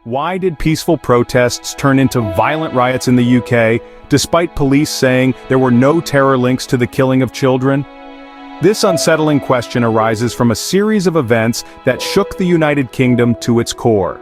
Why did peaceful protests turn into violent riots in the UK, despite police saying there were no terror links to the killing of children? This unsettling question arises from a series of events that shook the United Kingdom to its core.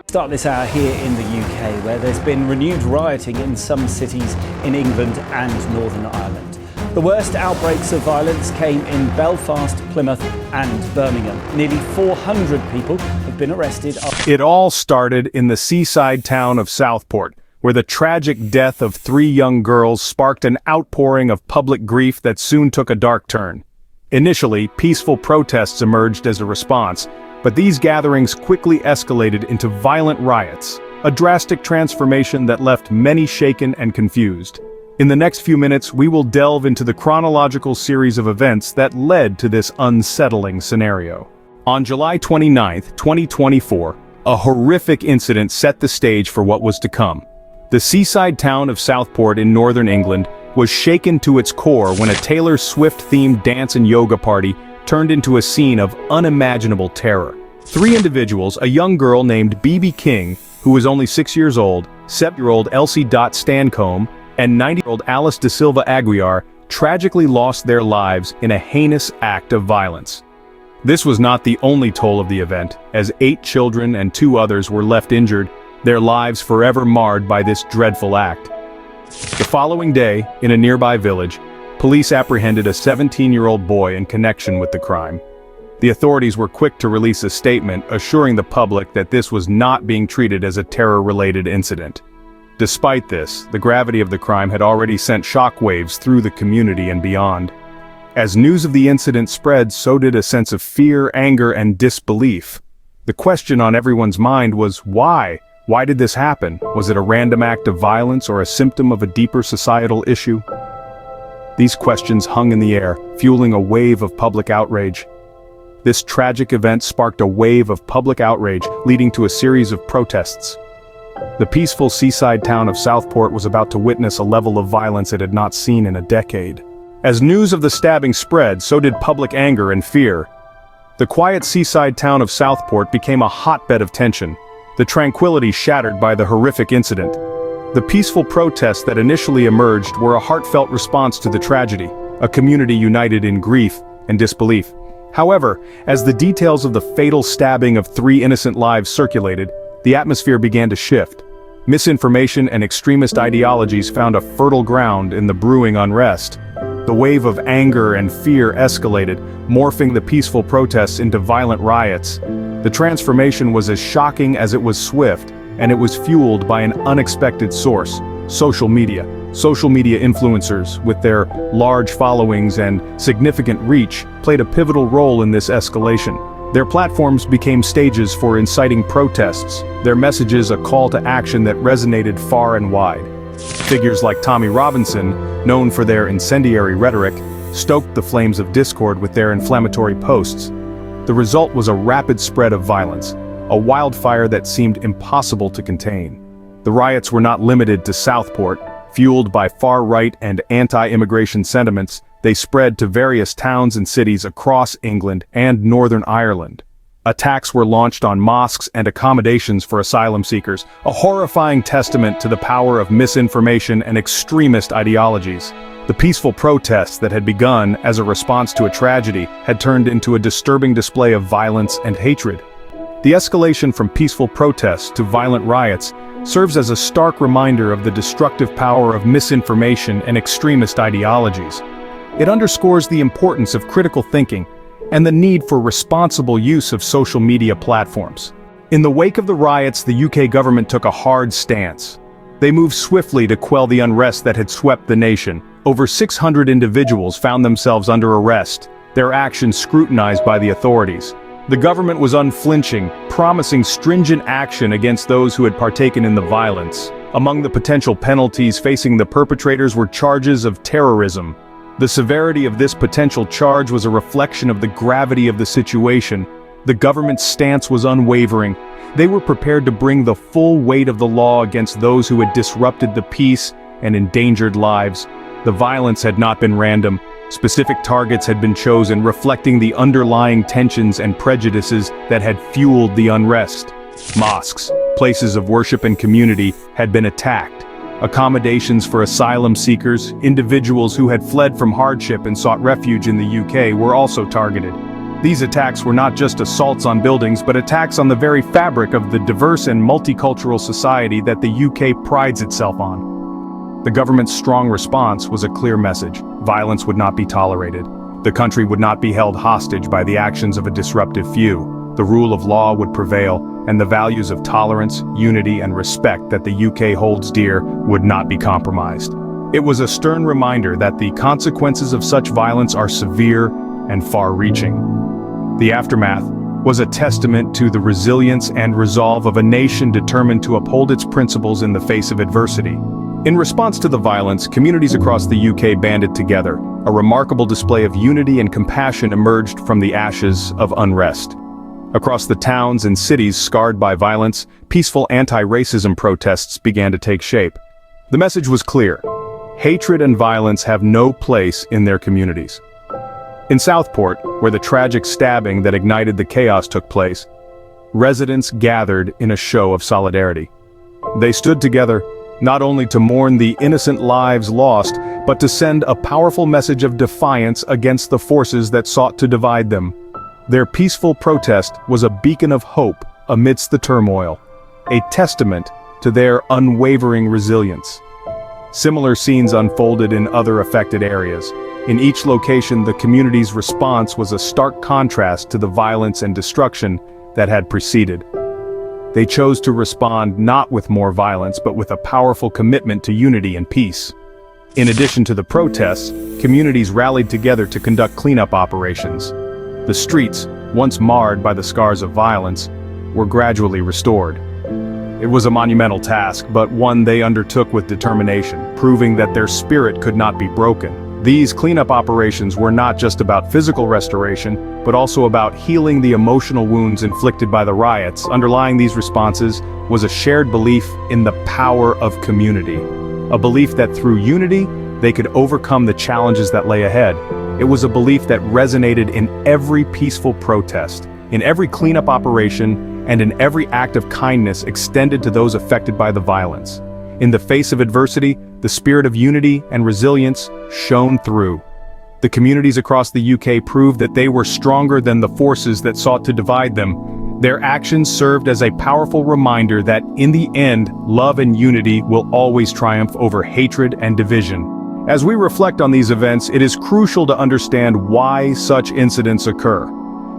Start this hour here in the UK, where there's been renewed rioting in some cities in England and Northern Ireland. The worst outbreaks of violence came in Belfast, Plymouth and Birmingham. Nearly 400 people have been arrested. It all started in the seaside town of Southport, where the tragic death of 3 young girls sparked an outpouring of public grief that soon took a dark turn. Initially, peaceful protests emerged as a response, but these gatherings quickly escalated into violent riots, a drastic transformation that left many shaken and confused. In the next few minutes, we will delve into the chronological series of events that led to this unsettling scenario. On July 29, 2024, a horrific incident set the stage for what was to come. The seaside town of Southport in northern England was shaken to its core when a Taylor Swift-themed dance and yoga party turned into a scene of unimaginable terror. 3 individuals, a young girl named BB King, who was only 6 years old, 7-year-old Elsie Stancombe, and 90-year-old Alice Da Silva Aguiar, tragically lost their lives in a heinous act of violence. This was not the only toll of the event, as 8 children and 2 others were left injured, their lives forever marred by this dreadful act. The following day, in a nearby village, police apprehended a 17-year-old boy in connection with the crime. The authorities were quick to release a statement assuring the public that this was not being treated as a terror-related incident. Despite this, the gravity of the crime had already sent shockwaves through the community and beyond. As news of the incident spread, so did a sense of fear, anger, and disbelief. The question on everyone's mind was why? Why did this happen? Was it a random act of violence or a symptom of a deeper societal issue? These questions hung in the air, fueling a wave of public outrage. This tragic event sparked a wave of public outrage, leading to a series of protests. The peaceful seaside town of Southport was about to witness a level of violence it had not seen in a decade. As news of the stabbing spread, so did public anger and fear. The quiet seaside town of Southport became a hotbed of tension, the tranquility shattered by the horrific incident. The peaceful protests that initially emerged were a heartfelt response to the tragedy, a community united in grief and disbelief. However, as the details of the fatal stabbing of 3 innocent lives circulated, the atmosphere began to shift. Misinformation and extremist ideologies found a fertile ground in the brewing unrest. The wave of anger and fear escalated, morphing the peaceful protests into violent riots. The transformation was as shocking as it was swift, and it was fueled by an unexpected source: social media. Social media influencers, with their large followings and significant reach, played a pivotal role in this escalation. Their platforms became stages for inciting protests, their messages a call to action that resonated far and wide. Figures like Tommy Robinson, known for their incendiary rhetoric, stoked the flames of discord with their inflammatory posts. The result was a rapid spread of violence, a wildfire that seemed impossible to contain. The riots were not limited to Southport. Fueled by far-right and anti-immigration sentiments, they spread to various towns and cities across England and Northern Ireland. Attacks were launched on mosques and accommodations for asylum seekers, a horrifying testament to the power of misinformation and extremist ideologies. The peaceful protests that had begun as a response to a tragedy had turned into a disturbing display of violence and hatred. The escalation from peaceful protests to violent riots serves as a stark reminder of the destructive power of misinformation and extremist ideologies. It underscores the importance of critical thinking and the need for responsible use of social media platforms. In the wake of the riots, the UK government took a hard stance. They moved swiftly to quell the unrest that had swept the nation. Over 600 individuals found themselves under arrest, their actions scrutinized by the authorities. The government was unflinching, promising stringent action against those who had partaken in the violence. Among the potential penalties facing the perpetrators were charges of terrorism. The severity of this potential charge was a reflection of the gravity of the situation. The government's stance was unwavering. They were prepared to bring the full weight of the law against those who had disrupted the peace and endangered lives. The violence had not been random. Specific targets had been chosen, reflecting the underlying tensions and prejudices that had fueled the unrest. Mosques, places of worship and community had been attacked. Accommodations for asylum seekers, individuals who had fled from hardship and sought refuge in the UK were also targeted. These attacks were not just assaults on buildings but attacks on the very fabric of the diverse and multicultural society that the UK prides itself on. The government's strong response was a clear message: violence would not be tolerated. The country would not be held hostage by the actions of a disruptive few. The rule of law would prevail, and the values of tolerance, unity, and respect that the UK holds dear would not be compromised. It was a stern reminder that the consequences of such violence are severe and far-reaching. The aftermath was a testament to the resilience and resolve of a nation determined to uphold its principles in the face of adversity. In response to the violence, communities across the UK banded together. A remarkable display of unity and compassion emerged from the ashes of unrest. Across the towns and cities scarred by violence, peaceful anti-racism protests began to take shape. The message was clear: hatred and violence have no place in their communities. In Southport, where the tragic stabbing that ignited the chaos took place, residents gathered in a show of solidarity. They stood together, not only to mourn the innocent lives lost, but to send a powerful message of defiance against the forces that sought to divide them. Their peaceful protest was a beacon of hope amidst the turmoil, a testament to their unwavering resilience. Similar scenes unfolded in other affected areas. In each location, the community's response was a stark contrast to the violence and destruction that had preceded. They chose to respond not with more violence, but with a powerful commitment to unity and peace. In addition to the protests, communities rallied together to conduct cleanup operations. The streets, once marred by the scars of violence, were gradually restored. It was a monumental task, but one they undertook with determination, proving that their spirit could not be broken. These cleanup operations were not just about physical restoration, but also about healing the emotional wounds inflicted by the riots. Underlying these responses was a shared belief in the power of community. A belief that through unity, they could overcome the challenges that lay ahead. It was a belief that resonated in every peaceful protest, in every cleanup operation, and in every act of kindness extended to those affected by the violence. In the face of adversity, the spirit of unity and resilience shone through. The communities across the UK proved that they were stronger than the forces that sought to divide them. Their actions served as a powerful reminder that, in the end, love and unity will always triumph over hatred and division. As we reflect on these events, it is crucial to understand why such incidents occur.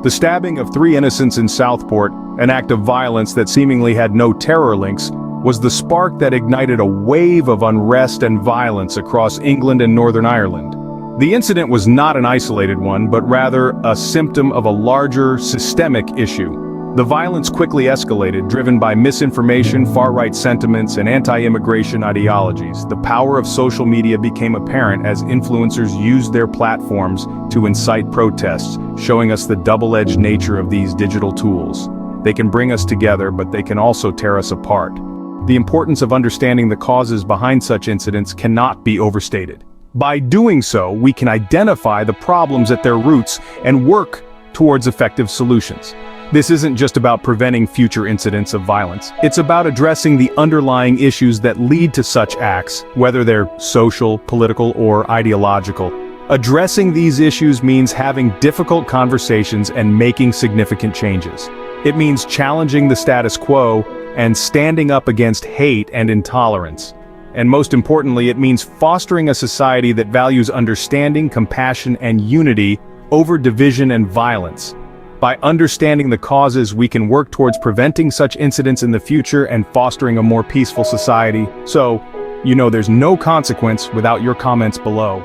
The stabbing of 3 innocents in Southport, an act of violence that seemingly had no terror links, was the spark that ignited a wave of unrest and violence across England and Northern Ireland. The incident was not an isolated one, but rather a symptom of a larger, systemic issue. The violence quickly escalated, driven by misinformation, far-right sentiments, and anti-immigration ideologies. The power of social media became apparent as influencers used their platforms to incite protests, showing us the double-edged nature of these digital tools. They can bring us together, but they can also tear us apart. The importance of understanding the causes behind such incidents cannot be overstated. By doing so, we can identify the problems at their roots and work towards effective solutions. This isn't just about preventing future incidents of violence. It's about addressing the underlying issues that lead to such acts, whether they're social, political, or ideological. Addressing these issues means having difficult conversations and making significant changes. It means challenging the status quo and standing up against hate and intolerance. And most importantly, it means fostering a society that values understanding, compassion, and unity over division and violence. By understanding the causes, we can work towards preventing such incidents in the future and fostering a more peaceful society. So, there's no consequence without your comments below.